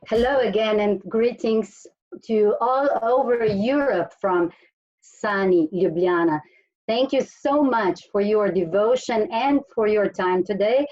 Hello again and greetings to all over Europe from sunny Ljubljana. Thank you so much for your devotion and for your time today.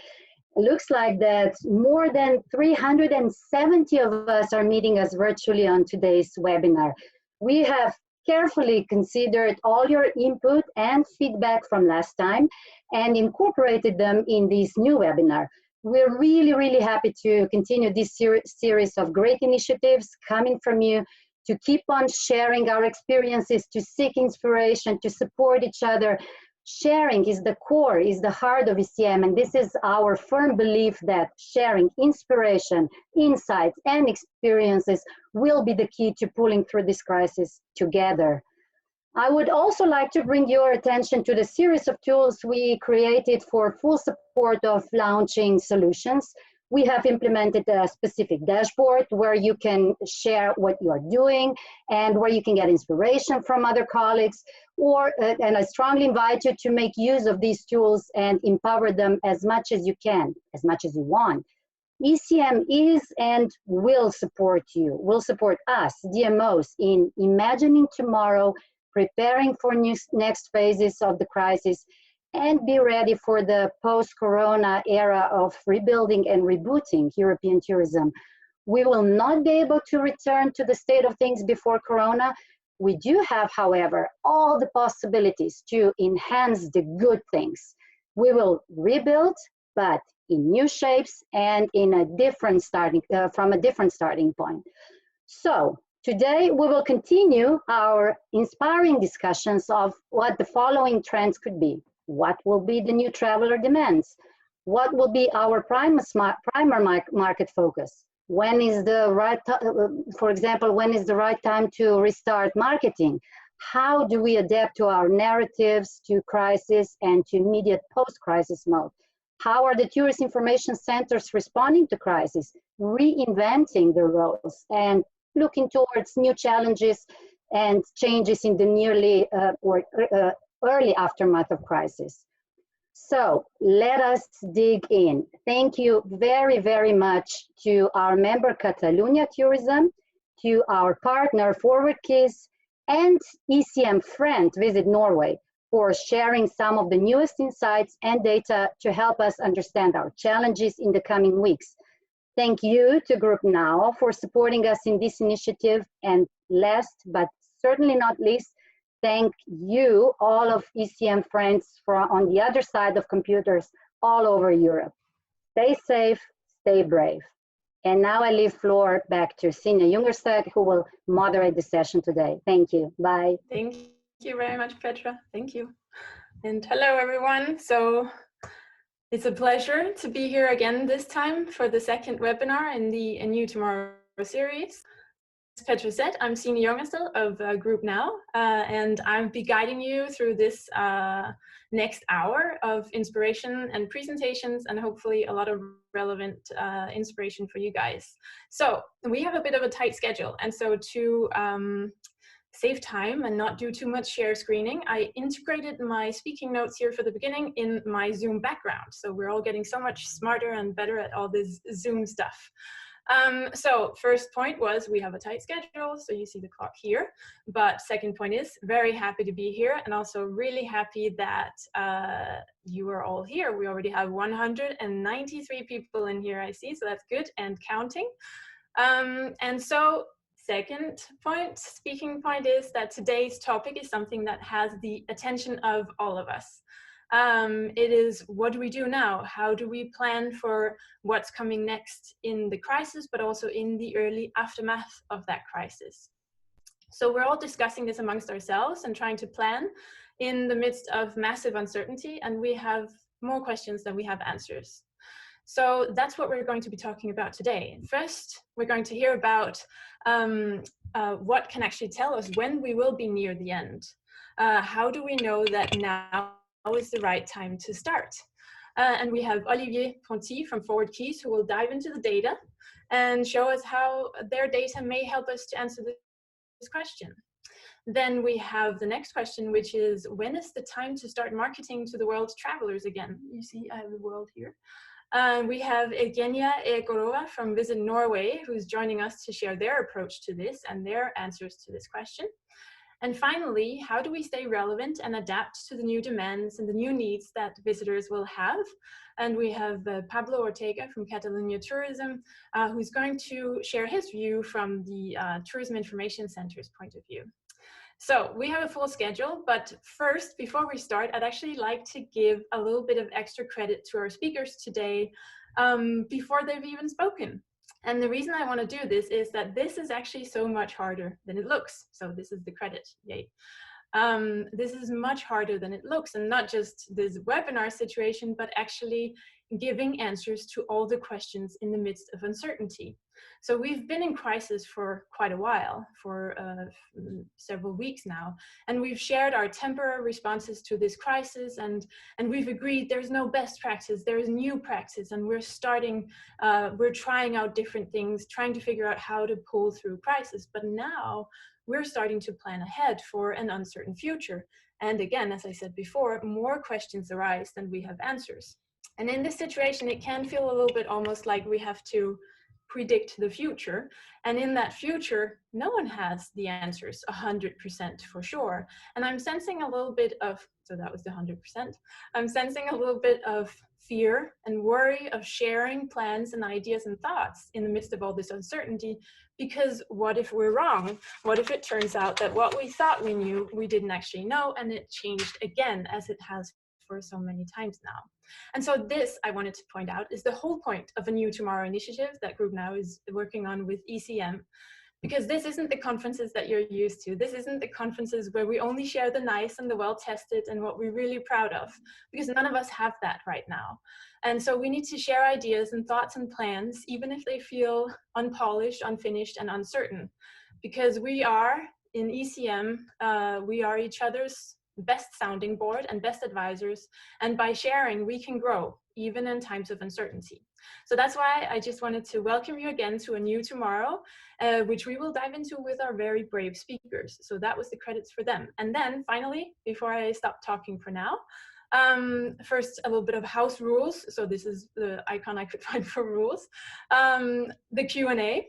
It looks like that more than 370 of us are meeting us virtually on today's webinar. We have carefully considered all your input and feedback from last time and incorporated them in this new webinar. We're really happy to continue this series of great initiatives coming from you, to keep on sharing our experiences, to seek inspiration, to support each other. Sharing is the core, is the heart of ECM, and this is our firm belief that sharing inspiration, insights, and experiences will be the key to pulling through this crisis together. I would also like to bring your attention to the series of tools we created for full support of launching solutions. We have implemented a specific dashboard where you can share what you are doing and where you can get inspiration from other colleagues. And I strongly invite you to make use of these tools and empower them as much as you can, as much as you want. ECM is and will support you, will support us, DMOs, in imagining tomorrow, preparing for next phases of the crisis, and be ready for the post-corona era of rebuilding and rebooting European tourism. We will not be able to return to the state of things before corona. We do have, however, all the possibilities to enhance the good things. We will rebuild, but in new shapes and in a different from a different starting point. So, today, we will continue our inspiring discussions of what the following trends could be. What will be the new traveler demands? What will be our primer market focus? When is the right, for example, when is the right time to restart marketing? How do we adapt to our narratives, to crisis and to immediate post-crisis mode? How are the tourist information centers responding to crisis, reinventing their roles and looking towards new challenges and changes in the early aftermath of crisis. So let us dig in. Thank you very much to our member Catalonia Tourism, to our partner ForwardKeys, and ECM friend Visit Norway for sharing some of the newest insights and data to help us understand our challenges in the coming weeks. Thank you to Group NAO for supporting us in this initiative. And last but certainly not least, thank you, all of ECM friends on the other side of computers all over Europe. Stay safe, stay brave. And now I leave floor back to Sinja Jungerstad, who will moderate the session today. Thank you. Bye. Thank you very much, Petra. Thank you. And hello, everyone. So, it's a pleasure to be here again this time for the second webinar in the A New Tomorrow series. As Petra said, I'm Sinja Jungerstad of Group NAO, and I'll be guiding you through this next hour of inspiration and presentations and hopefully a lot of relevant inspiration for you guys. So we have a bit of a tight schedule, and so to save time and not do too much share screening, I integrated my speaking notes here for the beginning in my Zoom background. So we're all getting so much smarter and better at all this Zoom stuff. So first point was we have a tight schedule, so you see the clock here. But second point is very happy to be here and also really happy that you are all here. We already have 193 people in here, I see, so that's good and counting. And so second point, speaking point is that today's topic is something that has the attention of all of us. It is, what do we do now? How do we plan for what's coming next in the crisis, but also in the early aftermath of that crisis? So we're all discussing this amongst ourselves and trying to plan in the midst of massive uncertainty, and we have more questions than we have answers. So that's what we're going to be talking about today. First, we're going to hear about what can actually tell us when we will be near the end. How do we know that now is the right time to start? And we have Olivier Ponti from ForwardKeys who will dive into the data and show us how their data may help us to answer this question. Then we have the next question, which is, when is the time to start marketing to the world's travelers again? You see, I have the world here. We have Evgenia Egorova from Visit Norway, who's joining us to share their approach to this and their answers to this question. And finally, how do we stay relevant and adapt to the new demands and the new needs that visitors will have? And we have Pablo Ortega from Catalonia Tourism, who's going to share his view from the Tourism Information Center's point of view. So we have a full schedule, but first, before we start, I'd actually like to give a little bit of extra credit to our speakers today before they've even spoken. And the reason I want to do this is that this is actually so much harder than it looks. So this is the credit, yay. This is much harder than it looks, and not just this webinar situation, but actually giving answers to all the questions in the midst of uncertainty. So we've been in crisis for quite a while, for several weeks now, and we've shared our temporary responses to this crisis, and we've agreed there's no best practice, there's new practice, and we're trying out different things, trying to figure out how to pull through crisis. But now we're starting to plan ahead for an uncertain future. And again, as I said before, more questions arise than we have answers. And in this situation, it can feel a little bit almost like we have to predict the future. And in that future, no one has the answers 100% for sure. And I'm sensing a little bit of, so that was the 100%, I'm sensing a little bit of fear and worry of sharing plans and ideas and thoughts in the midst of all this uncertainty, because what if we're wrong? What if it turns out that what we thought we knew, we didn't actually know, and it changed again, as it has for so many times now. And so this, I wanted to point out, is the whole point of a New Tomorrow initiative that Group NAO is working on with ECM. Because this isn't the conferences that you're used to. This isn't the conferences where we only share the nice and the well-tested and what we're really proud of, because none of us have that right now. And so we need to share ideas and thoughts and plans, even if they feel unpolished, unfinished, and uncertain. Because we are, in ECM, we are each other's best sounding board and best advisors. And by sharing, we can grow, even in times of uncertainty. So that's why I just wanted to welcome you again to a New Tomorrow, which we will dive into with our very brave speakers. So that was the credits for them. And then finally, before I stop talking for now, first a little bit of house rules. So this is the icon I could find for rules. The Q&A.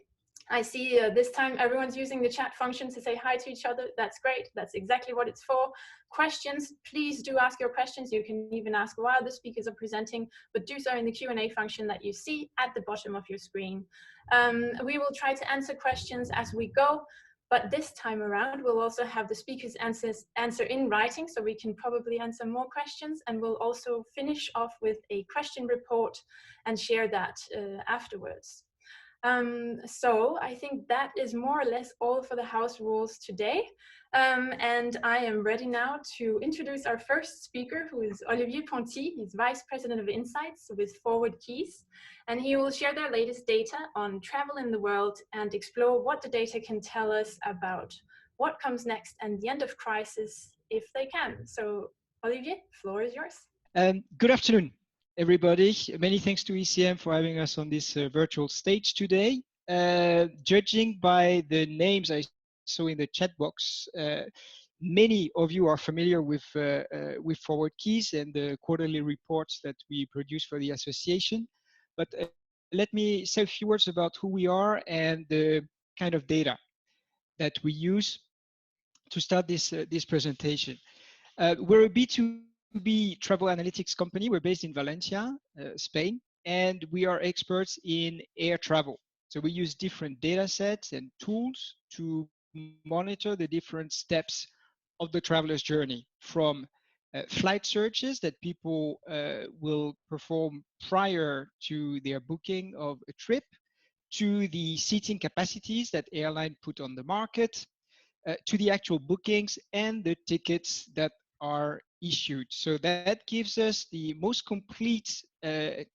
I see this time everyone's using the chat function to say hi to each other. That's great. That's exactly what it's for. Questions, please do ask your questions. You can even ask while the speakers are presenting, but do so in the Q&A function that you see at the bottom of your screen. We will try to answer questions as we go, but this time around, we'll also have the speakers answer in writing, so we can probably answer more questions, and we'll also finish off with a question report and share that afterwards. So I think that is more or less all for the house rules today. And I am ready now to introduce our first speaker, who is Olivier Ponti. He's Vice President of Insights with ForwardKeys, and he will share their latest data on travel in the world and explore what the data can tell us about what comes next and the end of crisis, if they can. So Olivier, the floor is yours. Good afternoon, everybody. Many thanks to ECM for having us on this virtual stage today. Judging by the names I saw in the chat box, many of you are familiar with ForwardKeys and the quarterly reports that we produce for the association. But let me say a few words about who we are and the kind of data that we use to start this presentation. We're a B2B travel analytics company. We're based in Valencia, Spain, and we are experts in air travel. So we use different data sets and tools to monitor the different steps of the traveler's journey, from flight searches that people will perform prior to their booking of a trip, to the seating capacities that airline put on the market, to the actual bookings and the tickets that are issued. So that gives us the most complete,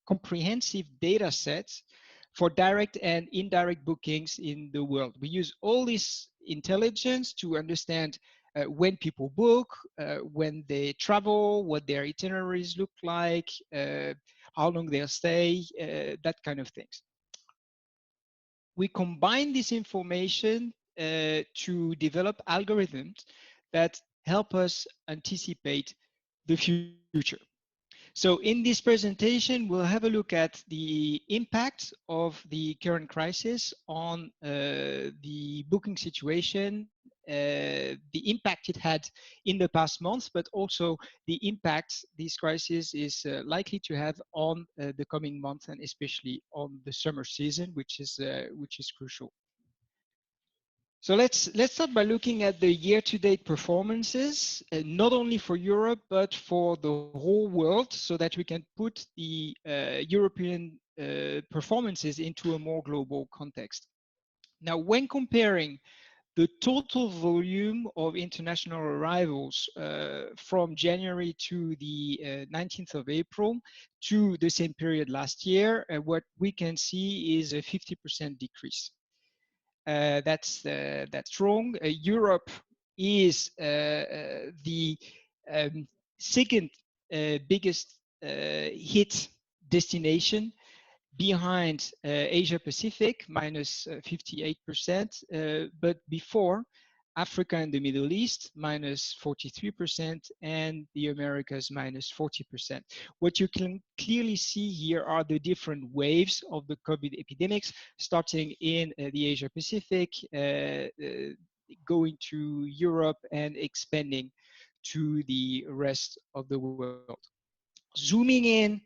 comprehensive data sets for direct and indirect bookings in the world. We use all this intelligence to understand when people book, when they travel, what their itineraries look like, how long they'll stay, that kind of things. We combine this information to develop algorithms that help us anticipate the future. So in this presentation, we'll have a look at the impact of the current crisis on the booking situation, the impact it had in the past months, but also the impact this crisis is likely to have on the coming months, and especially on the summer season, which is crucial. So let's start by looking at the year-to-date performances, not only for Europe, but for the whole world, so that we can put the European performances into a more global context. Now, when comparing the total volume of international arrivals from January to the 19th of April to the same period last year, what we can see is a 50% decrease. That's wrong. Europe is the second biggest hit destination, behind Asia Pacific, minus 58%, but before Africa and the Middle East, minus 43%, and the Americas, minus 40%. What you can clearly see here are the different waves of the COVID epidemics, starting in the Asia Pacific, going to Europe, and expanding to the rest of the world. Zooming in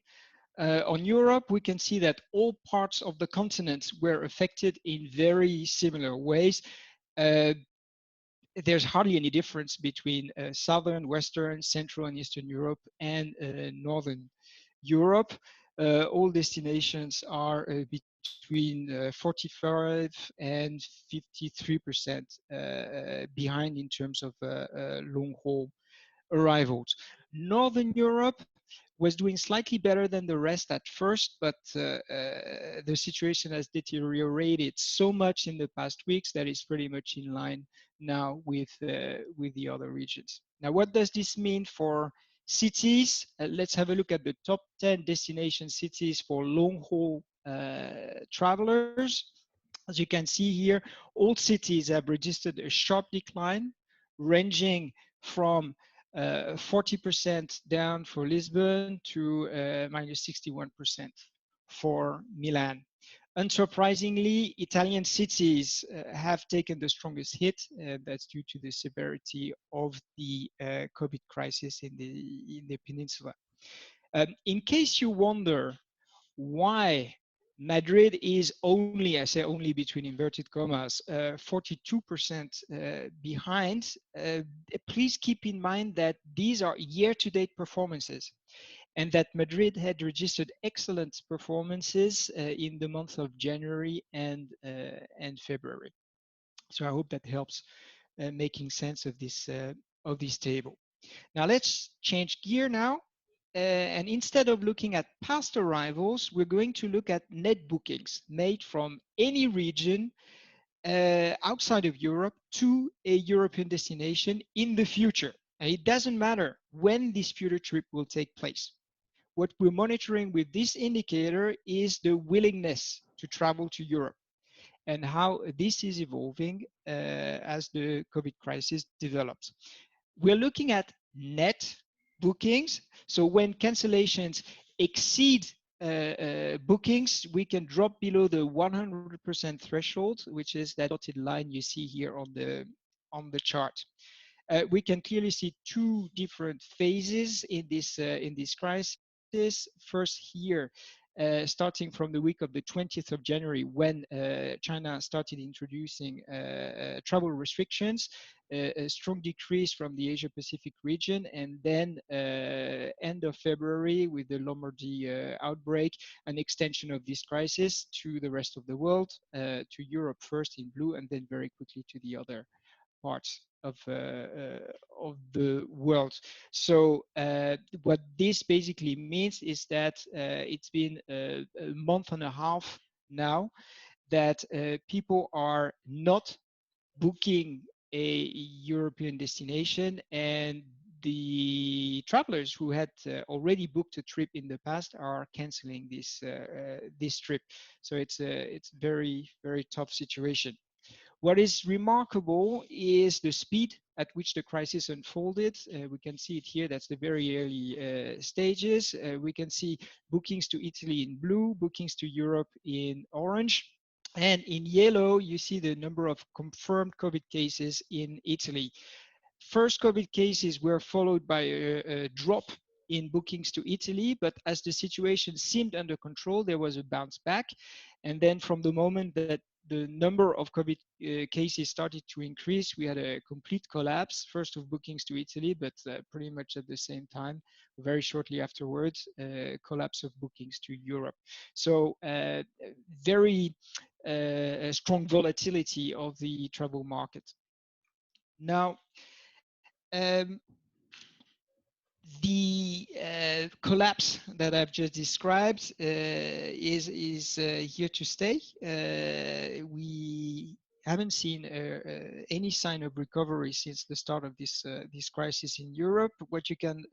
on Europe, we can see that all parts of the continent were affected in very similar ways. There's hardly any difference between Southern, Western, Central and Eastern Europe and Northern Europe. All destinations are between 45 and 53% behind in terms of long-haul arrivals. Northern Europe was doing slightly better than the rest at first, but the situation has deteriorated so much in the past weeks that it's pretty much in line now with the other regions. Now, what does this mean for cities? Let's have a look at the top 10 destination cities for long-haul travelers. As you can see here, all cities have registered a sharp decline, ranging from 40% down for Lisbon to minus 61% for Milan. Unsurprisingly, Italian cities have taken the strongest hit. That's due to the severity of the COVID crisis in the peninsula. In case you wonder why Madrid is only, I say only between inverted commas, 42% behind, please keep in mind that these are year-to-date performances, and that Madrid had registered excellent performances in the month of January and February. So I hope that helps making sense of this table. Now let's change gear now. And instead of looking at past arrivals, we're going to look at net bookings made from any region outside of Europe to a European destination in the future. And it doesn't matter when this future trip will take place. What we're monitoring with this indicator is the willingness to travel to Europe and how this is evolving as the COVID crisis develops. We're looking at net bookings. So when cancellations exceed bookings, we can drop below the 100% threshold, which is that dotted line you see here on the chart. We can clearly see two different phases in this crisis. First here, starting from the week of the 20th of January, when China started introducing travel restrictions, a strong decrease from the Asia Pacific region, and then end of February with the Lombardy outbreak, an extension of this crisis to the rest of the world, to Europe first in blue, and then very quickly to the other parts of the world. So what this basically means is that it's been a month and a half now that people are not booking a European destination, and the travelers who had already booked a trip in the past are canceling this trip. So it's a very, very tough situation. What is remarkable is the speed at which the crisis unfolded. We can see it here, that's the very early stages. We can see bookings to Italy in blue, bookings to Europe in orange. And in yellow, you see the number of confirmed COVID cases in Italy. First COVID cases were followed by a drop in bookings to Italy, but as the situation seemed under control, there was a bounce back. And then from the moment that the number of COVID cases started to increase, we had a complete collapse, first of bookings to Italy, but pretty much at the same time, very shortly afterwards, collapse of bookings to Europe. So very strong volatility of the travel market. Now, the collapse that I've just described is here to stay. We haven't seen any sign of recovery since the start of this crisis in Europe. What you can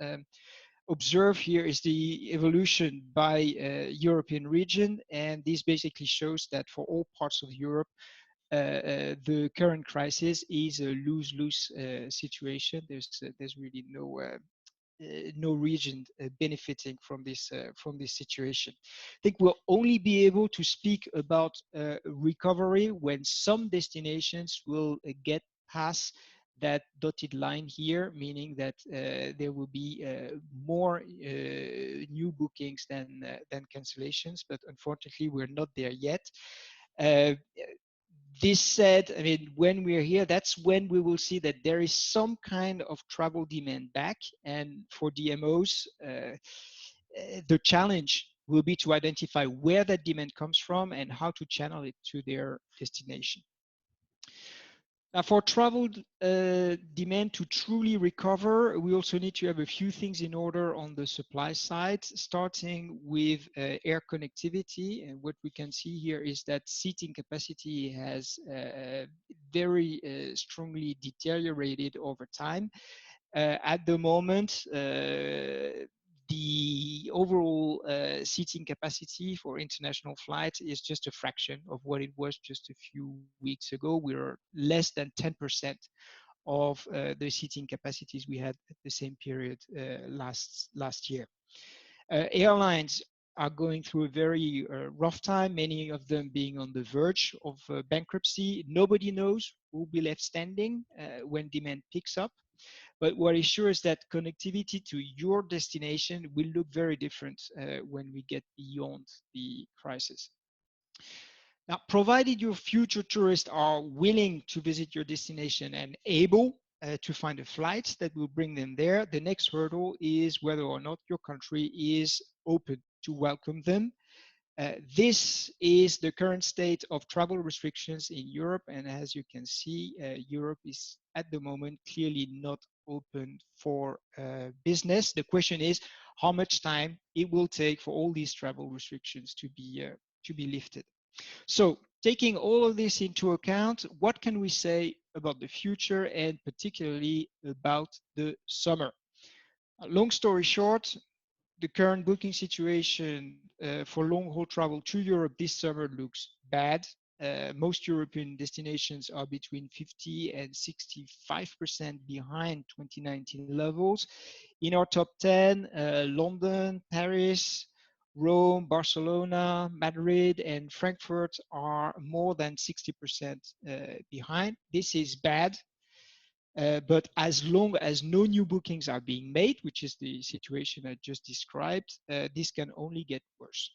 observe here is the evolution by European region, and this basically shows that for all parts of Europe, the current crisis is a lose-lose situation. There's really no region benefiting from this situation. I think we'll only be able to speak about recovery when some destinations will get past that dotted line here, meaning that there will be more new bookings than cancellations, but unfortunately we're not there yet. This said, I mean, when we're here, that's when we will see that there is some kind of travel demand back. And for DMOs, the challenge will be to identify where that demand comes from and how to channel it to their destination. Now, for travel demand to truly recover, we also need to have a few things in order on the supply side, starting with air connectivity. And what we can see here is that seating capacity has very strongly deteriorated over time. At the moment, the overall seating capacity for international flights is just a fraction of what it was just a few weeks ago. We're less than 10% of the seating capacities we had at the same period last year. Airlines are going through a very rough time, many of them being on the verge of bankruptcy. Nobody knows who will be left standing when demand picks up. But what is sure is that connectivity to your destination will look very different when we get beyond the crisis. Now, provided your future tourists are willing to visit your destination and able to find a flight that will bring them there, the next hurdle is whether or not your country is open to welcome them. This is the current state of travel restrictions in Europe, and as you can see, Europe is at the moment clearly not open for business. The question is how much time it will take for all these travel restrictions to be lifted. So, taking all of this into account, what can we say about the future and particularly about the summer? Long story short, the current booking situation for long-haul travel to Europe this summer looks bad. Most European destinations are between 50 and 65% behind 2019 levels. In our top 10, London, Paris, Rome, Barcelona, Madrid, and Frankfurt are more than 60% behind. This is bad. But as long as no new bookings are being made, which is the situation I just described, this can only get worse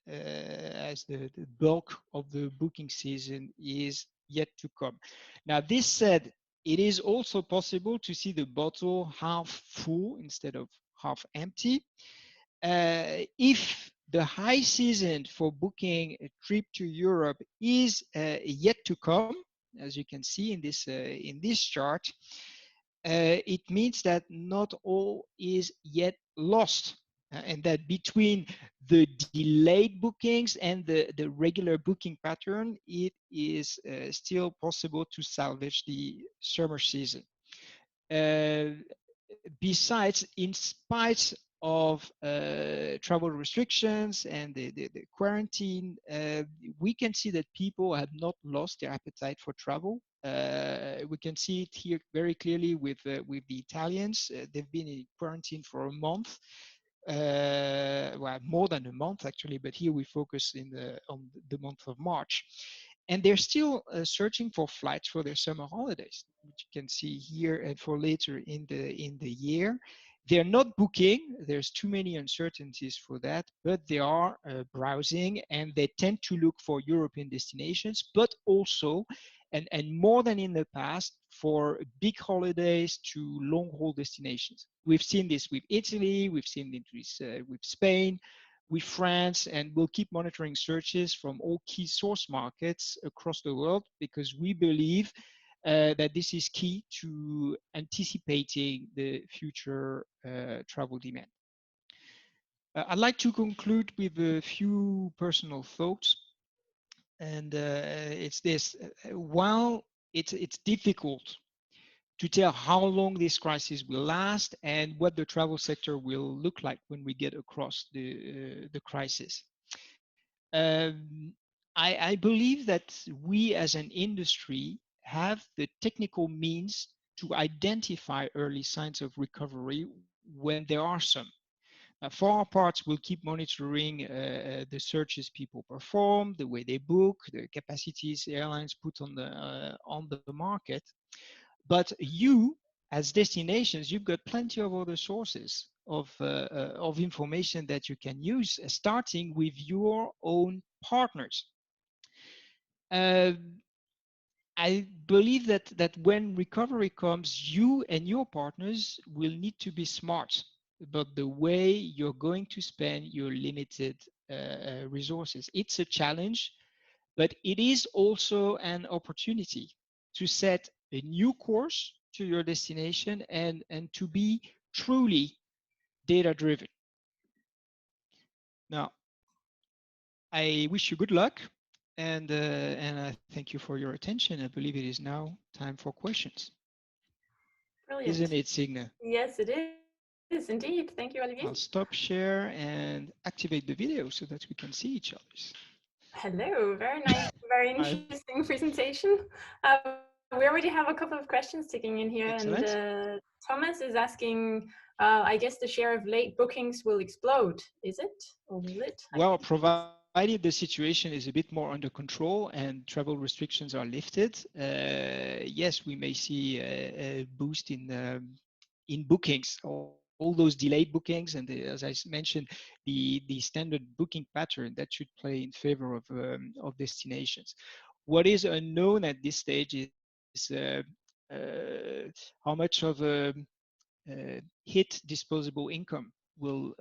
as the bulk of the booking season is yet to come. Now, this said, it is also possible to see the bottle half full instead of half empty. If the high season for booking a trip to Europe is yet to come, as you can see in this chart, it means that not all is yet lost, and that between the delayed bookings and the regular booking pattern, it is still possible to salvage the summer season. Besides, in spite of travel restrictions and the quarantine, we can see that people have not lost their appetite for travel. We can see it here very clearly with the Italians. They've been in quarantine for a month, well, more than a month actually, but here we focus on the month of March. And they're still searching for flights for their summer holidays, which you can see here and for later in the year. They're not booking, there's too many uncertainties for that, but they are browsing, and they tend to look for European destinations, but also, and more than in the past, for big holidays to long-haul destinations. We've seen this with Italy, we've seen this with Spain, with France, and we'll keep monitoring searches from all key source markets across the world, because we believe that this is key to anticipating the future travel demand. I'd like to conclude with a few personal thoughts, and it's this: while it's difficult to tell how long this crisis will last and what the travel sector will look like when we get across the crisis, I believe that we as an industry have the technical means to identify early signs of recovery when there are some. For our parts, we'll keep monitoring the searches people perform, the way they book, the capacities airlines put on the market. But you, as destinations, you've got plenty of other sources of information that you can use, starting with your own partners. I believe that when recovery comes, you and your partners will need to be smart about the way you're going to spend your limited resources. It's a challenge, but it is also an opportunity to set a new course to your destination and to be truly data-driven. Now, I wish you good luck, and I thank you for your attention. I believe it is now time for questions. Brilliant. Isn't it, Signe? Yes, it is indeed. Thank you, Olivier. I'll stop share and activate the video so that we can see each other. Hello, very nice, very interesting presentation. We already have a couple of questions ticking in here. Excellent. And Thomas is asking, I guess the share of late bookings will explode, is it? Or will it? Well, provided the situation is a bit more under control and travel restrictions are lifted, yes, we may see a boost in bookings. All those delayed bookings and as I mentioned, the standard booking pattern that should play in favor of destinations. What is unknown at this stage is how much of a hit disposable income will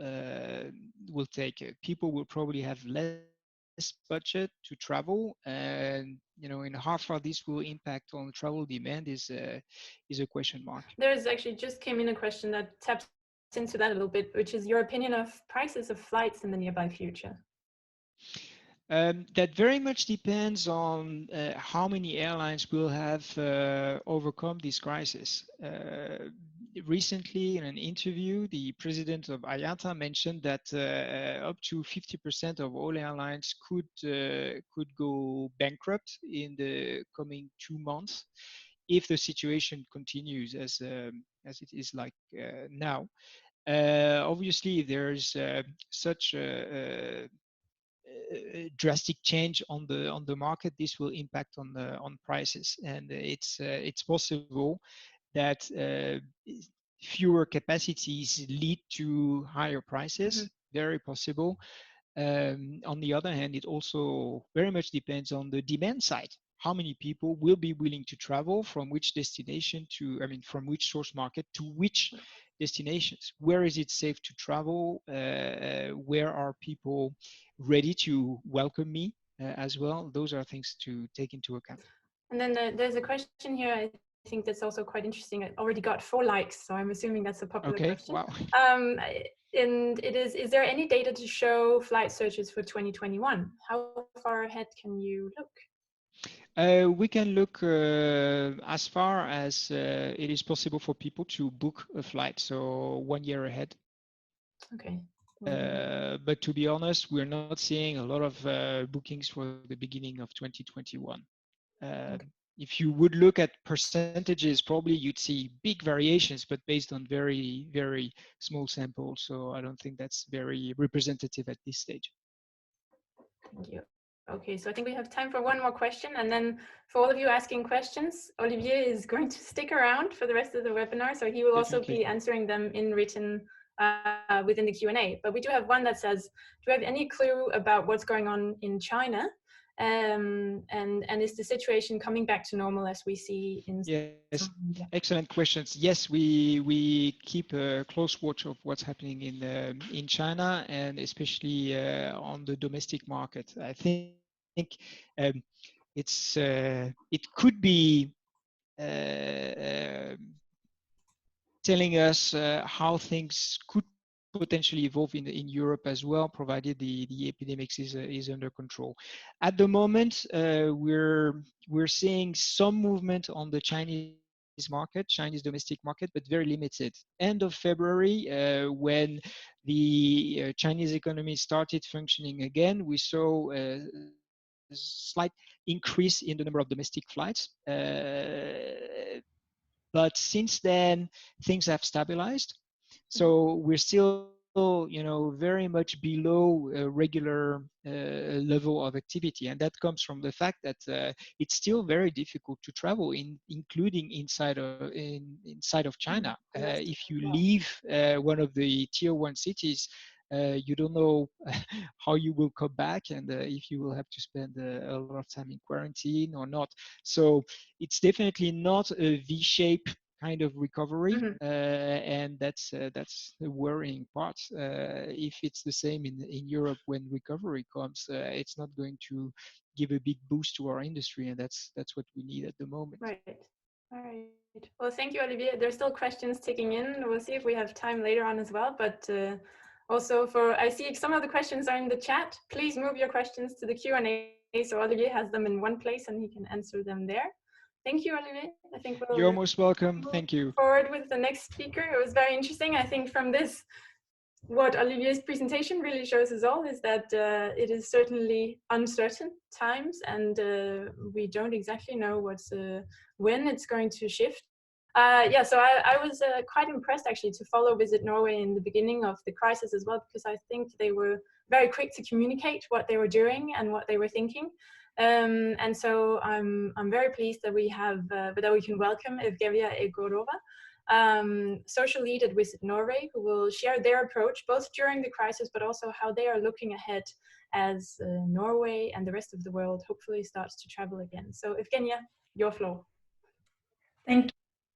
take. People will probably have less budget to travel, and in how far this will impact on travel demand is a question mark. There's actually just came in a question that taps into that a little bit, which is your opinion of prices of flights in the nearby future. That very much depends on how many airlines will have overcome this crisis. Recently, in an interview, the president of IATA mentioned that up to 50% of all airlines could go bankrupt in the coming 2 months if the situation continues as it is like now. Obviously, there's such a drastic change on the market. This will impact on prices, and it's possible that fewer capacities lead to higher prices. Mm-hmm. Very possible. On the other hand, it also very much depends on the demand side. How many people will be willing to travel from which destination from which source market to which destinations? Where is it safe to travel? Where are people ready to welcome me as well? Those are things to take into account. And then there's a question here, I think that's also quite interesting. I already got 4 likes, so I'm assuming that's a popular question. Wow. And it is there any data to show flight searches for 2021? How far ahead can you look? We can look as far as it is possible for people to book a flight, so 1 year ahead. Okay. But to be honest, we're not seeing a lot of bookings for the beginning of 2021. Okay. If you would look at percentages, probably you'd see big variations, but based on very, very small samples. So I don't think that's very representative at this stage. Thank you. Okay, so I think we have time for one more question. And then for all of you asking questions, Olivier is going to stick around for the rest of the webinar. So he will also be answering them in written within the Q&A. But we do have one that says, do you have any clue about what's going on in China? And is the situation coming back to normal as we see in Yes, excellent questions. Yes, we keep a close watch of what's happening in China, and especially on the domestic market. I think it could be telling us how things could potentially evolve in Europe as well, provided the epidemic is under control. At the moment, we're seeing some movement on the Chinese domestic market, but very limited. End of February, when the Chinese economy started functioning again, we saw a slight increase in the number of domestic flights. But since then, things have stabilized. So we're still, very much below a regular level of activity, and that comes from the fact that it's still very difficult to travel, including inside of China. If you leave one of the tier 1 cities, you don't know how you will come back, and if you will have to spend a lot of time in quarantine or not. So it's definitely not a V-shape kind of recovery, and that's the worrying part. If it's the same in Europe when recovery comes, it's not going to give a big boost to our industry, and that's what we need at the moment. Right. All right. Well, thank you, Olivier. There's still questions ticking in. We'll see if we have time later on as well. But also, I see some of the questions are in the chat. Please move your questions to the Q&A so Olivier has them in one place and he can answer them there. Thank you, Olivier. I think you're most welcome. Thank you. Forward with the next speaker. It was very interesting. I think from this, what Olivier's presentation really shows us all is that it is certainly uncertain times, and we don't exactly know when it's going to shift. Yeah, so I was quite impressed actually to follow Visit Norway in the beginning of the crisis as well, because I think they were very quick to communicate what they were doing and what they were thinking. And so I'm very pleased that we can welcome Evgenia Egorova, social lead at Visit Norway, who will share their approach both during the crisis, but also how they are looking ahead as Norway and the rest of the world hopefully starts to travel again. So Evgenia, your floor. Thank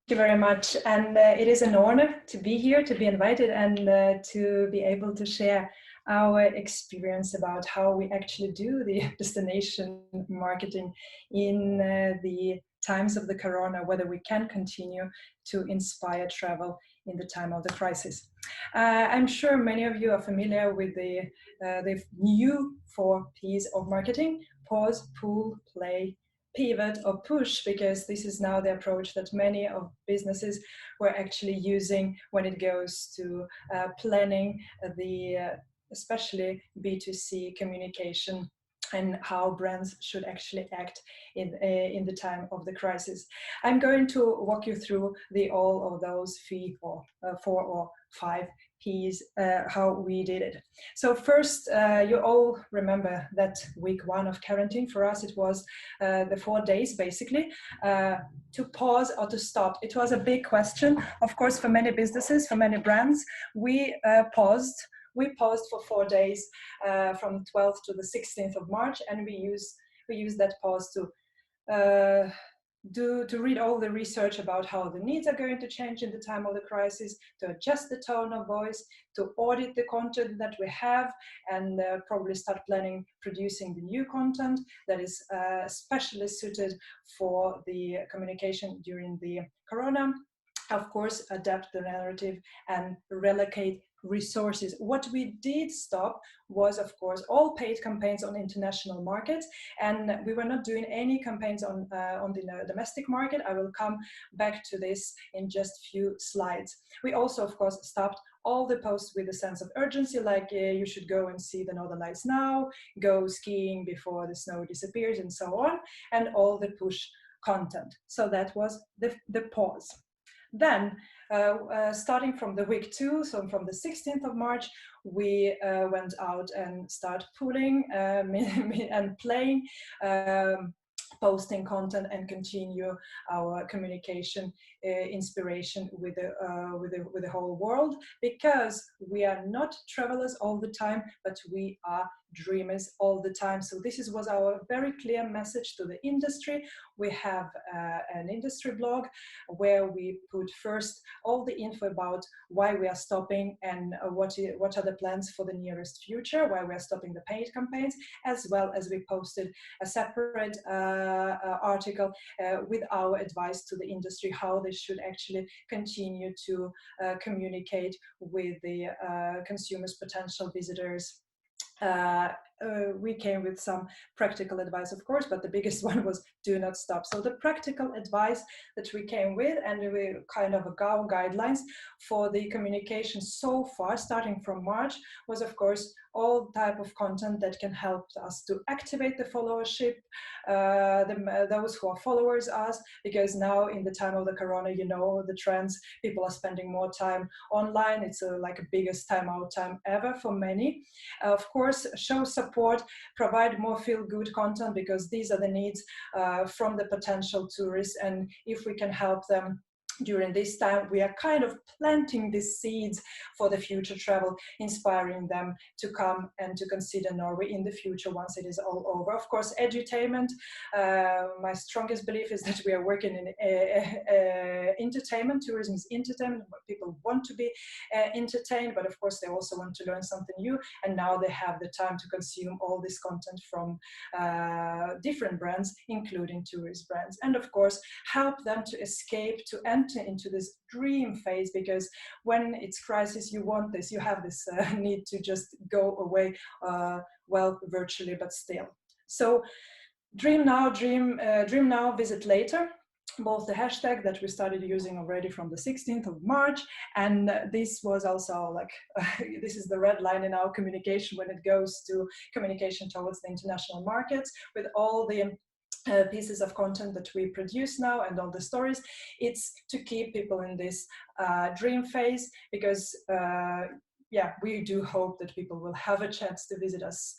you very much. And it is an honor to be here, to be invited, and to be able to share our experience about how we actually do the destination marketing in the times of the corona, whether we can continue to inspire travel in the time of the crisis. I'm sure many of you are familiar with the new 4 P's of marketing: pause, pull, play, pivot, or push, because this is now the approach that many of businesses were actually using when it goes to planning especially B2C communication and how brands should actually act in the time of the crisis. I'm going to walk you through all of those 3 or 4 or 5 P's, how we did it. So first, you all remember that week 1 of quarantine. For us, it was the 4 days basically to pause or to stop. It was a big question, of course, for many businesses, for many brands. We paused. We paused for 4 days from 12th to the 16th of March, and we use that pause to read all the research about how the needs are going to change in the time of the crisis, to adjust the tone of voice, to audit the content that we have, and probably start producing the new content that is especially suited for the communication during the corona. Of course, adapt the narrative and relocate resources. What we did stop was, of course, all paid campaigns on international markets, and we were not doing any campaigns on the domestic market. I will come back to this in just a few slides. We also, of course, stopped all the posts with a sense of urgency, like you should go and see the Northern Lights now, go skiing before the snow disappears, and so on, and all the push content. So that was the pause. Then, starting from the week 2, so from the 16th of March, we went out and started pulling and playing, posting content, and continue our communication inspiration with the whole world, because we are not travelers all the time, but we are dreamers all the time. So this was our very clear message to the industry. We have an industry blog where we put first all the info about why we are stopping and what are the plans for the nearest future, why we are stopping the paid campaigns, as well as we posted a separate article with our advice to the industry, how they should actually continue to communicate with the consumers, potential visitors. We came with some practical advice, of course, but the biggest one was do not stop. So the practical advice that we came with, and we kind of guidelines for the communication so far, starting from March, was of course all type of content that can help us to activate the followership, those who are followers us, because now in the time of the corona, you know the trends, people are spending more time online. It's like a biggest time ever for many. Of course, show support, provide more feel-good content, because these are the needs from the potential tourists, and if we can help them during this time, we are kind of planting these seeds for the future travel, inspiring them to come and to consider Norway in the future once it is all over. Of course, edutainment. My strongest belief is that we are working in entertainment. Tourism is entertainment. People want to be entertained, but of course they also want to learn something new, and now they have the time to consume all this content from different brands, including tourist brands. And of course, help them to escape, to enter into this dream phase, because when it's crisis, you want this, you have this need to just go away, well, virtually, but still. So dream now, visit later. Both the hashtag that we started using already from the 16th of March, and this was also like, this is the red line in our communication when it goes to communication towards the international markets, with all the pieces of content that we produce now and all the stories. It's to keep people in this dream phase, because yeah, we do hope that people will have a chance to visit us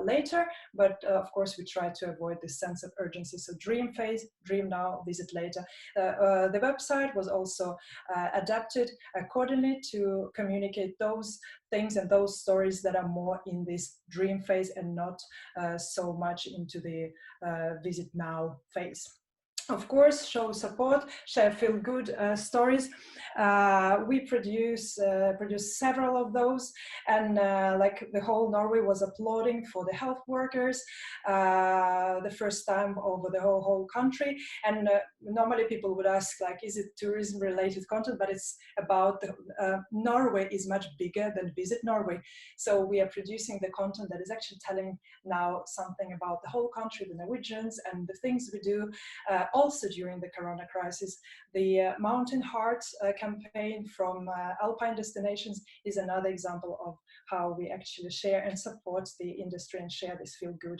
later, but of course we try to avoid this sense of urgency. So dream phase, dream now, visit later. The website was also adapted accordingly to communicate those things and those stories that are more in this dream phase and not so much into the visit now phase. Of course, show support, share feel-good stories. We produce several of those, and like the whole Norway was applauding for the health workers the first time over the whole country. And normally people would ask, like, is it tourism-related content? But it's about Norway is much bigger than Visit Norway. So we are producing the content that is actually telling now something about the whole country, the Norwegians, and the things we do. Also during the corona crisis, the Mountain Hearts campaign from Alpine Destinations is another example of how we actually share and support the industry and share this feel-good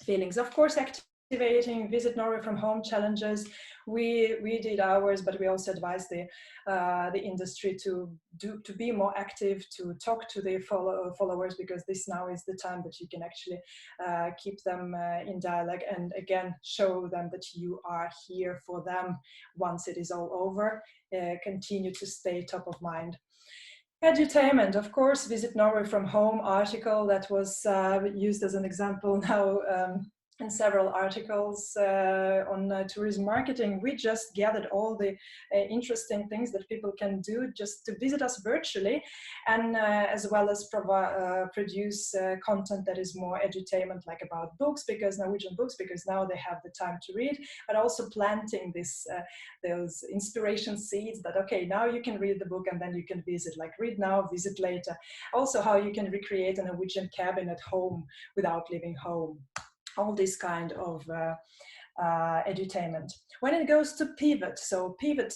feelings. Of course, activating Visit Norway from home challenges. We did ours, but we also advised the industry to be more active, to talk to their followers, because this now is the time that you can actually keep them in dialogue, and again show them that you are here for them once it is all over. Continue to stay top of mind. Edutainment, of course, Visit Norway from Home article that was used as an example now in several articles on tourism marketing. We just gathered all the interesting things that people can do just to visit us virtually, and as well as produce content that is more edutainment, like about books, because Norwegian books, because now they have the time to read, but also planting those inspiration seeds that, okay, now you can read the book and then you can visit, like read now, visit later. Also how you can recreate a Norwegian cabin at home without leaving home. all this kind of edutainment. When it goes to pivot, so pivot,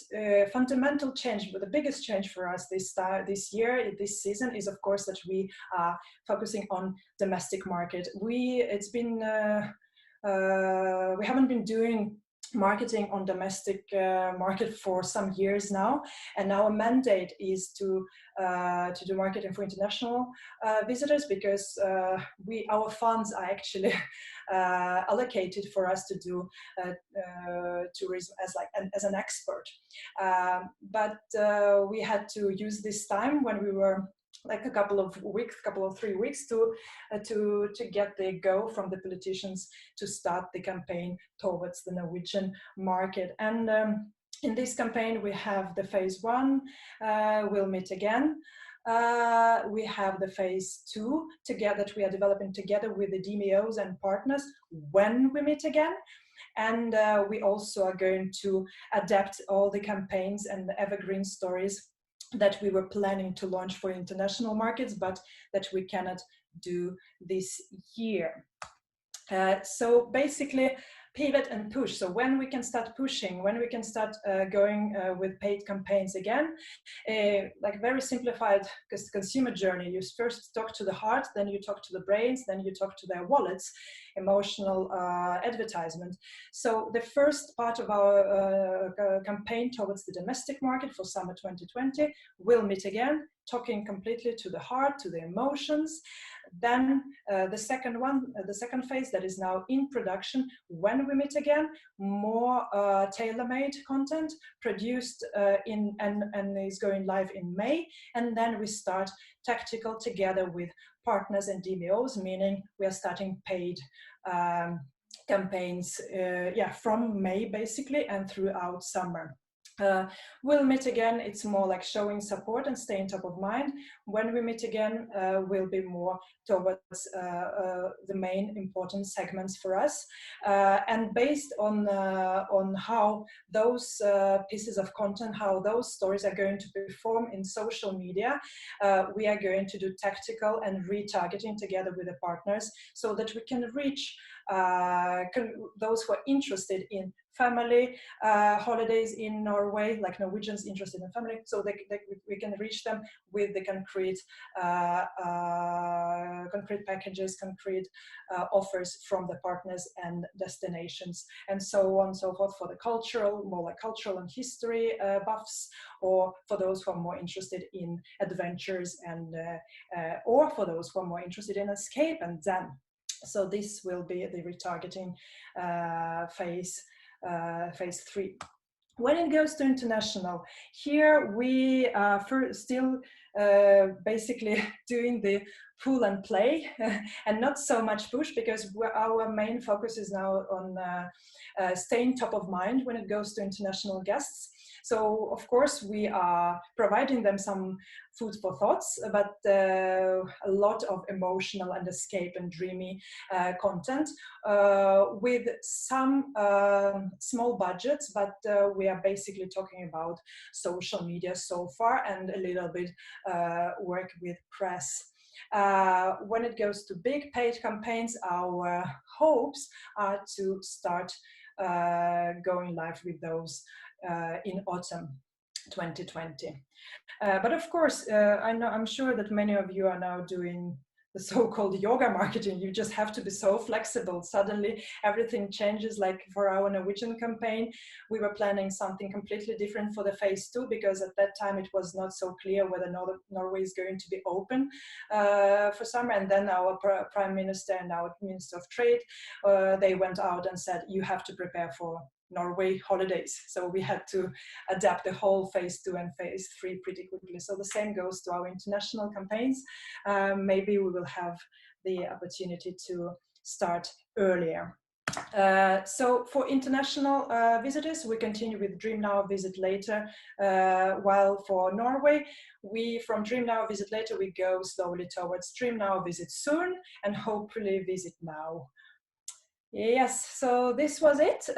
fundamental change, but the biggest change for us this year, this season, is of course that we are focusing on domestic market. We haven't been doing marketing on domestic market for some years now, and our mandate is to do marketing for international visitors, because our funds are actually allocated for us to do tourism as an expert. But we had to use this time when we were like a couple of 3 weeks to get the go from the politicians to start the campaign towards the Norwegian market. And in this campaign we have the phase 1, we'll meet again. We have the phase 2 that we are developing together with the DMOs and partners, when we meet again. And we also are going to adapt all the campaigns and the evergreen stories that we were planning to launch for international markets, but that we cannot do this year. So basically, pivot and push. So when we can start pushing, when we can start going with paid campaigns again, like very simplified consumer journey. You first talk to the heart, then you talk to the brains, then you talk to their wallets, emotional advertisement. So the first part of our campaign towards the domestic market for summer 2020 will meet again, talking completely to the heart, to the emotions. Then the second phase that is now in production, when we meet again, more tailor-made content produced and is going live in May. And then we start tactical together with partners and DMOs, meaning we are starting paid campaigns from May basically and throughout summer. We'll meet again, it's more like showing support and staying top of mind. When we meet again, we'll be more towards the main important segments for us. And based on how those pieces of content, how those stories are going to perform in social media, we are going to do tactical and retargeting together with the partners so that we can reach those who are interested in family holidays in Norway, like Norwegians interested in family, so we can reach them with the concrete packages, concrete offers from the partners and destinations, and so on and so forth, for the more like cultural and history buffs, or for those who are more interested in adventures, and or for those who are more interested in escape and zen. So this will be the retargeting phase 3. When it goes to international, here we are still basically doing the pull and play and not so much push, because our main focus is now on staying top of mind when it goes to international guests. So of course we are providing them some food for thoughts, but a lot of emotional and escape and dreamy content with some small budgets, but we are basically talking about social media so far, and a little bit work with press. When it goes to big paid campaigns, our hopes are to start going live with those in autumn 2020. But of course, I'm sure that many of you are now doing the so-called yoga marketing. You just have to be so flexible. Suddenly everything changes. Like for our Norwegian campaign, we were planning something completely different for the phase 2, because at that time it was not so clear whether Norway is going to be open for summer. And then our Prime Minister and our Minister of Trade, they went out and said, you have to prepare for Norway holidays. So we had to adapt the whole phase 2 and phase 3 pretty quickly. So the same goes to our international campaigns. Maybe we will have the opportunity to start earlier. So for international visitors, we continue with Dream Now, Visit Later, while for Norway, from Dream Now, Visit Later, we go slowly towards Dream Now, Visit Soon, and hopefully Visit Now. Yes, so this was it.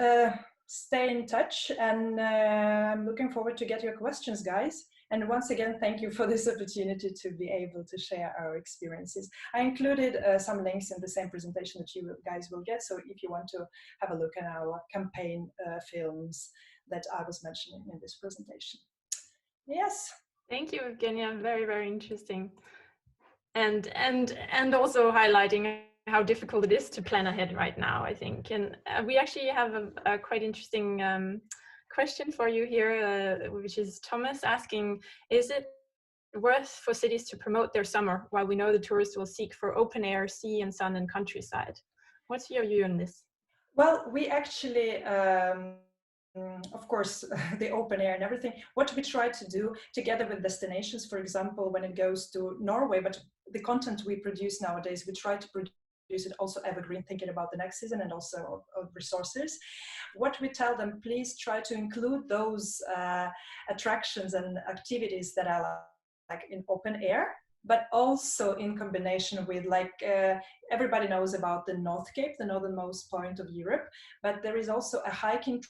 Stay in touch, and I'm looking forward to get your questions, guys. And once again, thank you for this opportunity to be able to share our experiences. I included some links in the same presentation that you guys will get. So if you want to have a look at our campaign films that I was mentioning in this presentation. Yes. Thank you, Evgenia. Very, very interesting. And also highlighting how difficult it is to plan ahead right now, I think. And we actually have a quite interesting question for you here, which is Thomas asking, is it worth for cities to promote their summer while we know the tourists will seek for open air, sea and sun and countryside? What's your view on this? Well, we actually, of course, the open air and everything, what we try to do together with destinations, for example, when it goes to Norway, but the content we produce nowadays, we try to produce it also evergreen, thinking about the next season and also of resources. What we tell them, please try to include those attractions and activities that are like in open air, but also in combination with, like, everybody knows about the North Cape, the northernmost point of Europe, but there is also a hiking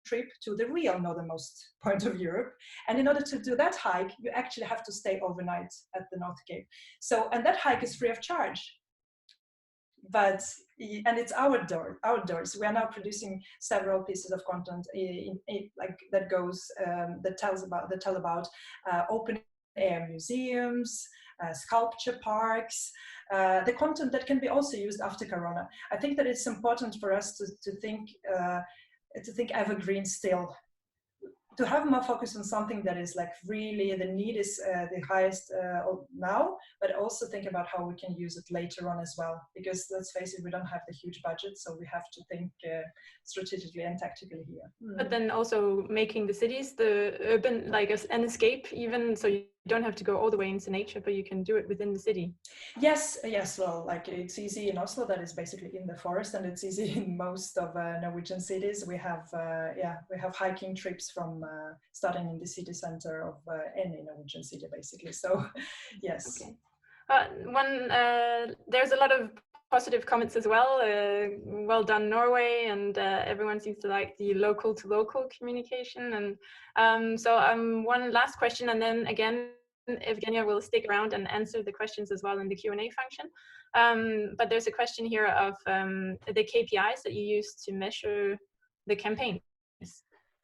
trip to the real northernmost point of Europe. And in order to do that hike, you actually have to stay overnight at the North Cape. So, and that hike is free of charge. And it's outdoors. We are now producing several pieces of content like that tell about open air museums, sculpture parks, the content that can be also used after Corona. I think that it's important for us to think evergreen still, to have more focus on something that is like really the need is the highest now, but also think about how we can use it later on as well. Because let's face it, we don't have the huge budget, so we have to think strategically and tactically here. But then also making the cities, the urban, like an escape, even so you don't have to go all the way into nature, but you can do it within the city. Yes. Well, like it's easy in Oslo, that is basically in the forest, and it's easy in most of Norwegian cities. We have hiking trips from starting in the city center of any Norwegian city, basically. So, yes. Okay. There's a lot of positive comments as well. Well done, Norway, and everyone seems to like the local to local communication. And so one last question, and then again, Evgenia will stick around and answer the questions as well in the Q&A function. But there's a question here of the KPIs that you use to measure the campaigns.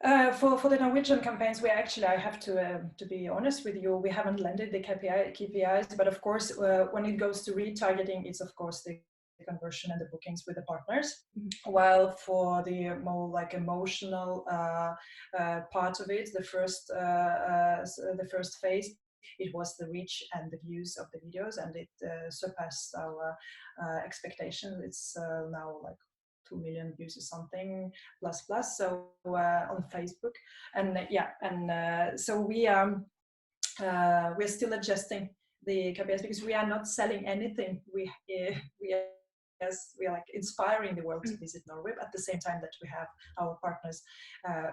For the Norwegian campaigns, we actually, I have to be honest with you, we haven't landed the KPIs, but of course, when it goes to retargeting, it's of course the conversion and the bookings with the partners. Mm-hmm. While for the more like emotional part of it, the first phase, it was the reach and the views of the videos, and it surpassed our expectations. It's now like 2 million views or something plus. So on Facebook, and so we're still adjusting the KPIs because we are not selling anything. We are like inspiring the world to visit Norway, but at the same time that we have our partners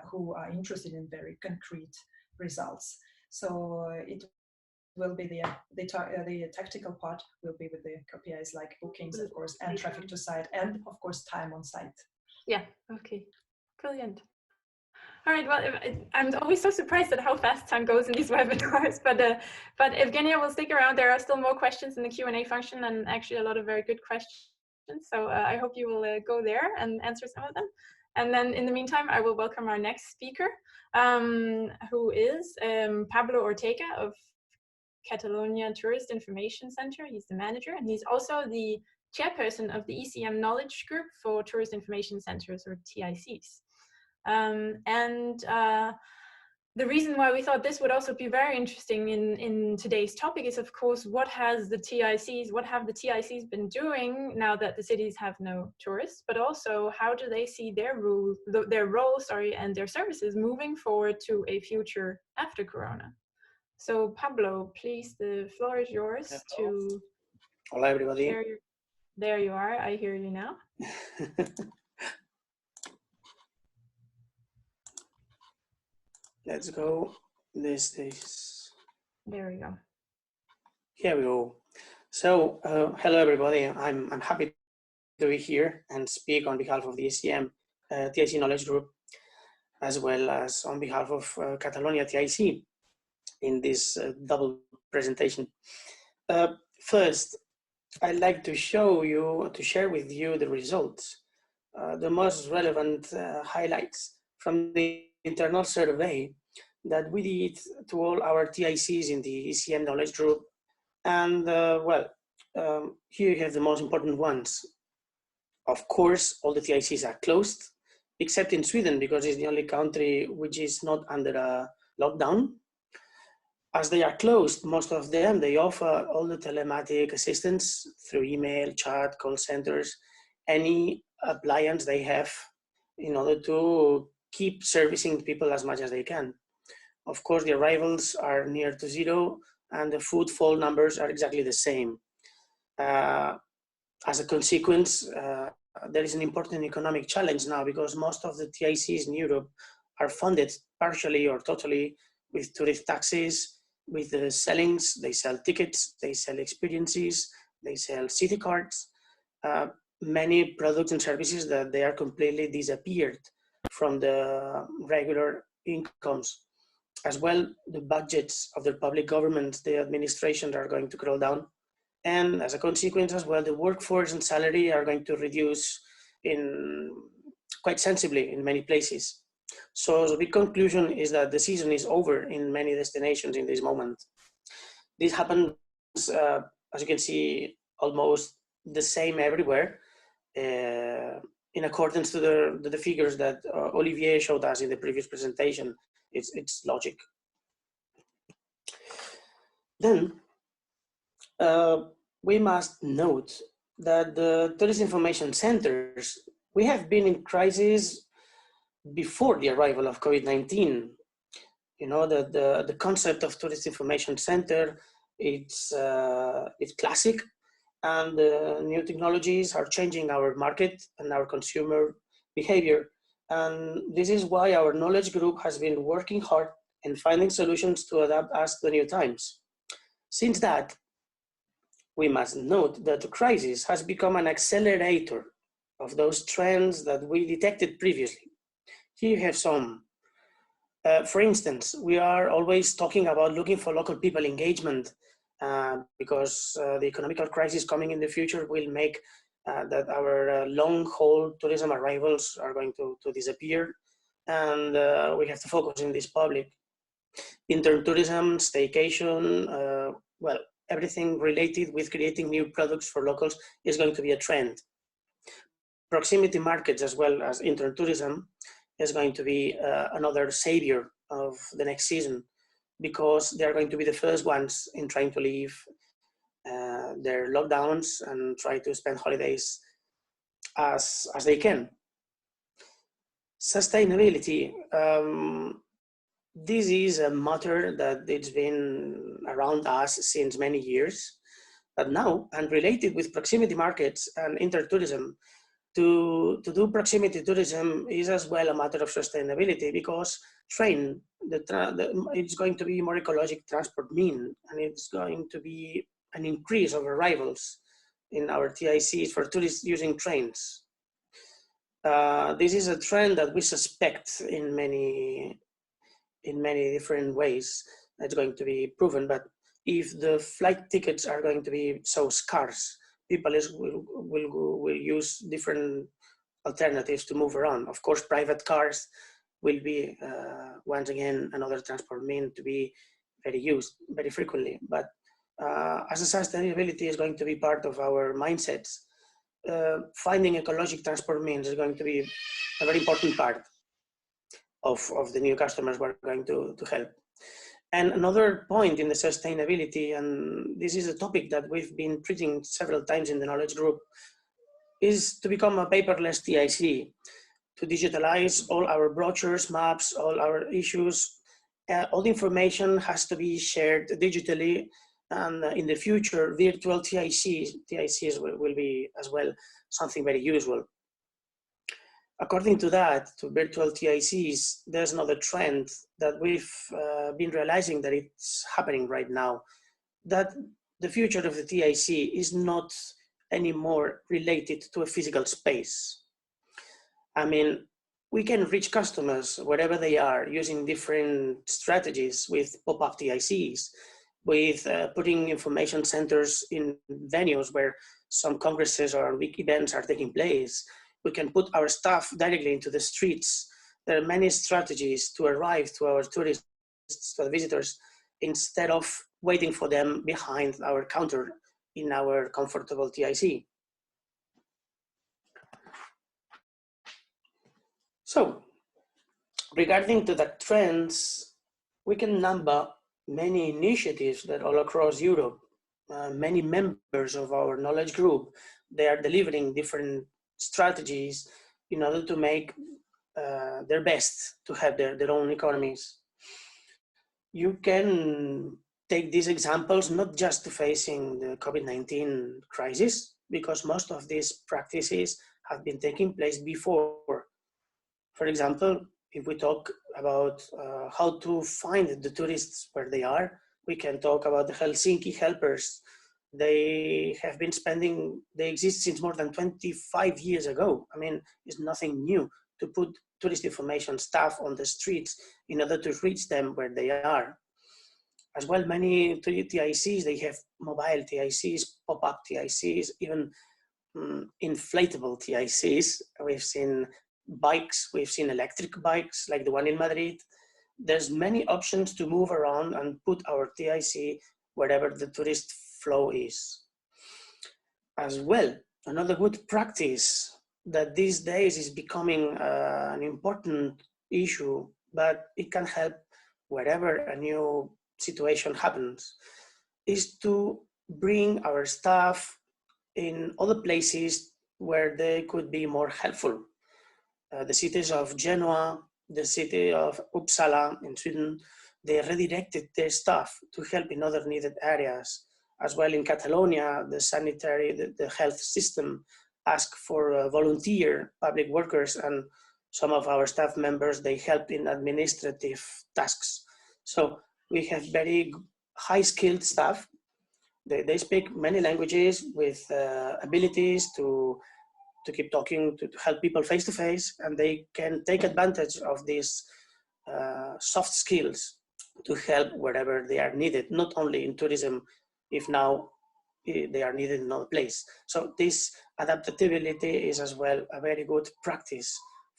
who are interested in very concrete results. So it will be the tactical part will be with the KPIs like bookings, of course, and traffic to site, and of course time on site. Yeah. Okay. Brilliant. All right. Well, I'm always so surprised at how fast time goes in these webinars. But Evgenia will stick around. There are still more questions in the Q&A function, and actually a lot of very good questions. So I hope you will go there and answer some of them. And then in the meantime, I will welcome our next speaker, who is Pablo Ortega of Catalonia Tourist Information Center. He's the manager, and he's also the chairperson of the ECM Knowledge Group for Tourist Information Centers, or TICs. The reason why we thought this would also be very interesting in today's topic is, of course, what have the TICs been doing now that the cities have no tourists, but also how do they see their role, and their services moving forward to a future after Corona. So Pablo, please, the floor is yours. Hello. Hola, everybody. There you are. I hear you now. Let's go. This is. There we go. Here we go. So, hello, everybody. I'm happy to be here and speak on behalf of the ECM TIC Knowledge Group, as well as on behalf of Catalonia TIC. in this double presentation. First, I'd like to share with you the results, the most relevant highlights from the internal survey that we did to all our TICs in the ECM knowledge group. And here you have the most important ones. Of course, all the TICs are closed, except in Sweden, because it's the only country which is not under a lockdown. As they are closed, most of them, they offer all the telematic assistance through email, chat, call centers, any appliance they have in order to keep servicing people as much as they can. Of course, the arrivals are near to zero and the footfall numbers are exactly the same. As a consequence, there is an important economic challenge now because most of the TICs in Europe are funded partially or totally with tourist taxes, with the sellings. They sell tickets, they sell experiences, they sell city cards, many products and services that they are completely disappeared from the regular incomes. As well, the budgets of the public governments, the administrations are going to crawl down. And as a consequence as well, the workforce and salary are going to reduce quite sensibly in many places. So the big conclusion is that the season is over in many destinations in this moment. This happens, as you can see, almost the same everywhere, in accordance to the figures that Olivier showed us in the previous presentation. It's logic. Then we must note that the tourist information centers, we have been in crisis before the arrival of COVID-19. You know, the concept of tourist information center, it's classic, and new technologies are changing our market and our consumer behavior. And this is why our knowledge group has been working hard in finding solutions to adapt us to the new times. Since that, we must note that the crisis has become an accelerator of those trends that we detected previously. Here you have some. For instance, we are always talking about looking for local people engagement because the economical crisis coming in the future will make that our long-haul tourism arrivals are going to disappear, and we have to focus on this public. Intertourism, staycation, well, everything related with creating new products for locals is going to be a trend. Proximity markets as well as intertourism is going to be another savior of the next season because they're going to be the first ones in trying to leave their lockdowns and try to spend holidays as they can. Sustainability. This is a matter that it's been around us since many years, but now, and related with proximity markets and intertourism, to do proximity tourism is as well a matter of sustainability because it's going to be more ecological transport mean, and it's going to be an increase of arrivals in our TICs for tourists using trains. This is a trend that we suspect in many different ways. It's going to be proven, but if the flight tickets are going to be so scarce, people will use different alternatives to move around. Of course, private cars will be, once again, another transport mean to be very used very frequently. But as a sustainability is going to be part of our mindsets, finding ecological transport means is going to be a very important part of the new customers we're going to help. And another point in the sustainability, and this is a topic that we've been treating several times in the knowledge group, is to become a paperless TIC, to digitalize all our brochures, maps, all our issues. All the information has to be shared digitally, and in the future, virtual TICs will be as well something very useful. According to that, to virtual TICs, there's another trend that we've been realizing that it's happening right now, that the future of the TIC is not anymore related to a physical space. I mean, we can reach customers wherever they are using different strategies with pop-up TICs, with putting information centers in venues where some congresses or big events are taking place. We can put our staff directly into the streets. There are many strategies to arrive to our tourists, to the visitors, instead of waiting for them behind our counter in our comfortable TIC. So, regarding to the trends, we can number many initiatives that all across Europe, many members of our knowledge group, they are delivering different strategies in order to make their best to have their own economies. You can take these examples not just to facing the COVID-19 crisis, because most of these practices have been taking place before. For example, if we talk about how to find the tourists where they are, we can talk about the Helsinki helpers. They have been they exist since more than 25 years ago. I mean, it's nothing new to put tourist information staff on the streets in order to reach them where they are. As well, many TICs, they have mobile TICs, pop-up TICs, even inflatable TICs. We've seen bikes, we've seen electric bikes like the one in Madrid. There's many options to move around and put our TIC wherever the tourist flow is. As well, another good practice that these days is becoming an important issue, but it can help wherever a new situation happens, is to bring our staff in other places where they could be more helpful. The cities of Genoa, the city of Uppsala in Sweden, they redirected their staff to help in other needed areas. As well in Catalonia, the health system asked for volunteer public workers, and some of our staff members, they help in administrative tasks. So we have very high skilled staff. They speak many languages with abilities to keep talking, to help people face to face, and they can take advantage of these soft skills to help wherever they are needed, not only in tourism, if now they are needed in another place. So this adaptability is as well a very good practice,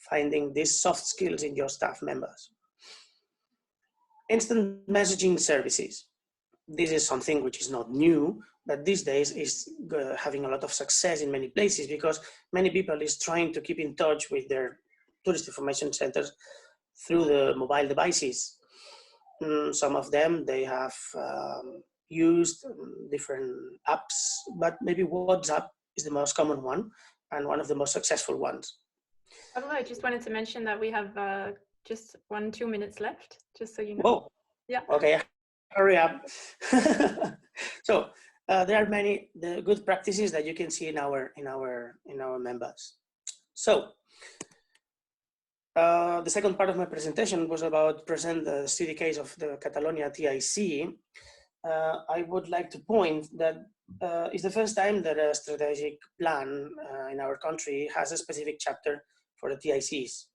finding these soft skills in your staff members. Instant messaging services. This is something which is not new, but these days is having a lot of success in many places because many people is trying to keep in touch with their tourist information centers through the mobile devices. Some of them, they have used different apps, but maybe WhatsApp is the most common one and one of the most successful ones. Pablo, I just wanted to mention that we have just 1-2 minutes left, just so you know. Whoa. Yeah. Okay, hurry up. So there are many good practices that you can see in our members. So the second part of my presentation was about present the study case of the Catalonia TIC. I would like to point that it's the first time that a strategic plan in our country has a specific chapter for the TICs.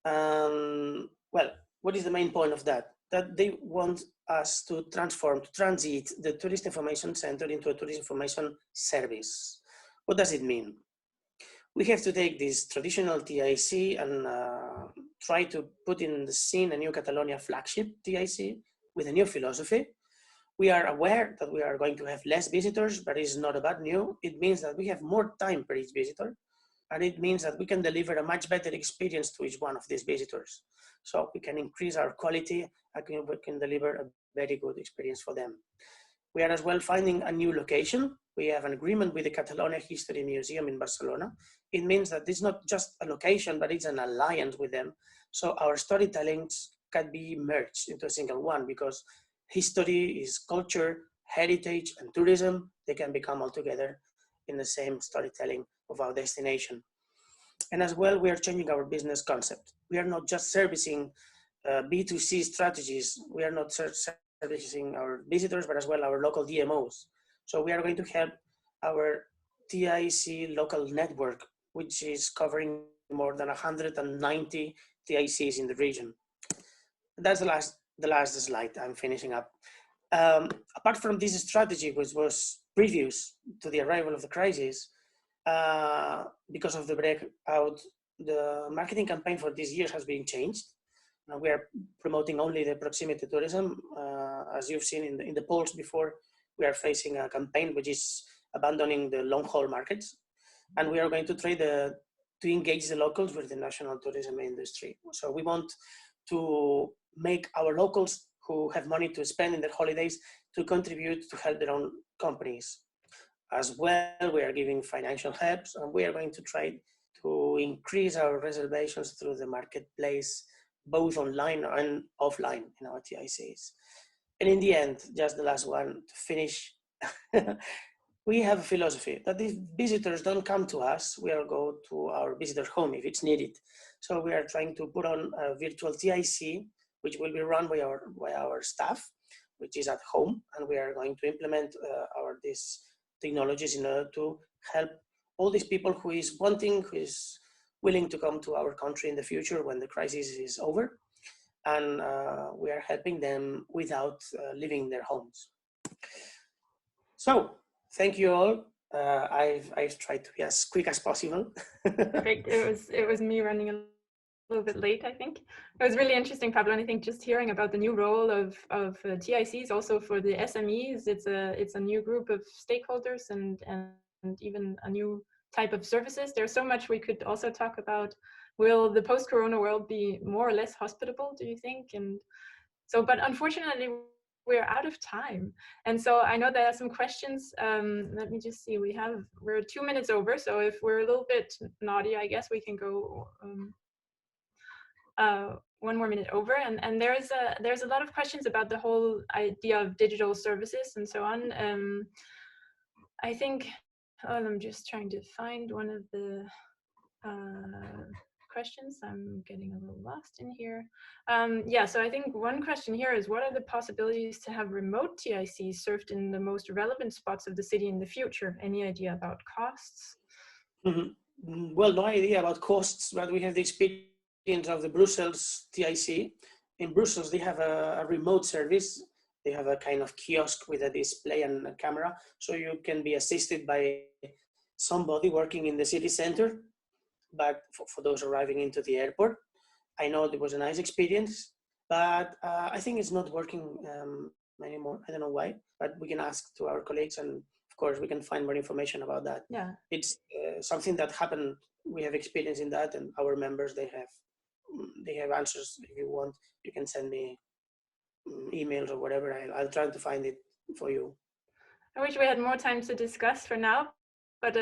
Well, what is the main point of that? That they want us to transit the tourist information center into a tourist information service. What does it mean? We have to take this traditional TIC and try to put in the scene a new Catalonia flagship TIC with a new philosophy. We are aware that we are going to have less visitors, but it's not a bad news. It means that we have more time per each visitor, and it means that we can deliver a much better experience to each one of these visitors. So we can increase our quality, and we can deliver a very good experience for them. We are as well finding a new location. We have an agreement with the Catalonia History Museum in Barcelona. It means that it's not just a location, but it's an alliance with them. So our storytellings can be merged into a single one, because history is culture, heritage, and tourism. They can become all together in the same storytelling of our destination. And as well, we are changing our business concept. We are not just servicing B2C strategies. We are not servicing our visitors, but as well our local DMOs. So we are going to help our TIC local network which is covering more than 190 TICs in the region. That's the last slide. I'm finishing up. Apart from this strategy, which was previous to the arrival of the crisis, because of the breakout, the marketing campaign for this year has been changed. Now we are promoting only the proximity tourism. As you've seen in the polls before, we are facing a campaign which is abandoning the long haul markets. And we are going to try to engage the locals with the national tourism industry. So we want to make our locals who have money to spend in their holidays to contribute to help their own companies. As well, we are giving financial help, and we are going to try to increase our reservations through the marketplace, both online and offline in our TICs. And in the end, just the last one to finish, we have a philosophy that if visitors don't come to us, we'll go to our visitor home if it's needed. So we are trying to put on a virtual TIC, which will be run by our staff, which is at home, and we are going to implement these technologies in order to help all these people who is willing to come to our country in the future when the crisis is over, and we are helping them without leaving their homes. So thank you all. I've tried to be as quick as possible. Perfect. It was me running a little bit late, I think. It was really interesting, Pablo, and I think just hearing about the new role of TICs also for the SMEs, it's a new group of stakeholders and even a new type of services. There's so much we could also talk about. Will the post-corona world be more or less hospitable, do you think? And so, but unfortunately, we're out of time. And so I know there are some questions. Let me just see, we're 2 minutes over. So if we're a little bit naughty, I guess we can go 1 more minute over. And there's a lot of questions about the whole idea of digital services and so on. I think, I'm just trying to find one of the questions. I'm getting a little lost in here. Yeah, so I think one question here is, what are the possibilities to have remote TICs served in the most relevant spots of the city in the future? Any idea about costs? Mm-hmm. Well, no idea about costs, but we have the experience of the Brussels TIC. In Brussels, they have a remote service. They have a kind of kiosk with a display and a camera, so you can be assisted by somebody working in the city center. But for those arriving into the airport, I know it was a nice experience, but I think it's not working anymore. I don't know why, but we can ask to our colleagues, and of course we can find more information about that. Yeah, it's something that happened. We have experience in that, and our members, they have answers. If you want, you can send me emails or whatever. I'll try to find it for you. I wish we had more time to discuss for now. But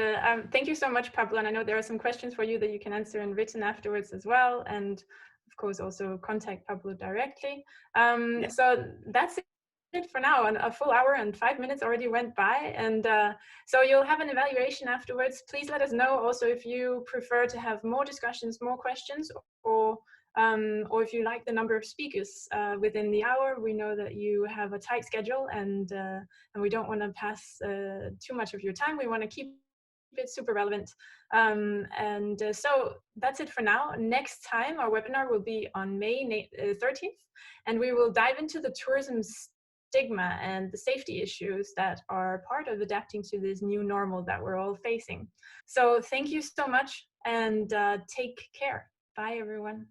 thank you so much, Pablo. And I know there are some questions for you that you can answer in written afterwards as well. And of course, also contact Pablo directly. Yeah. So that's it for now. And a full hour and 5 minutes already went by. And so you'll have an evaluation afterwards. Please let us know also if you prefer to have more discussions, more questions, or if you like the number of speakers within the hour. We know that you have a tight schedule, and we don't want to pass too much of your time. We want to keep it super relevant. So that's it for now. Next time, our webinar will be on May 13th, and we will dive into the tourism stigma and the safety issues that are part of adapting to this new normal that we're all facing. So thank you so much, and take care. Bye, everyone.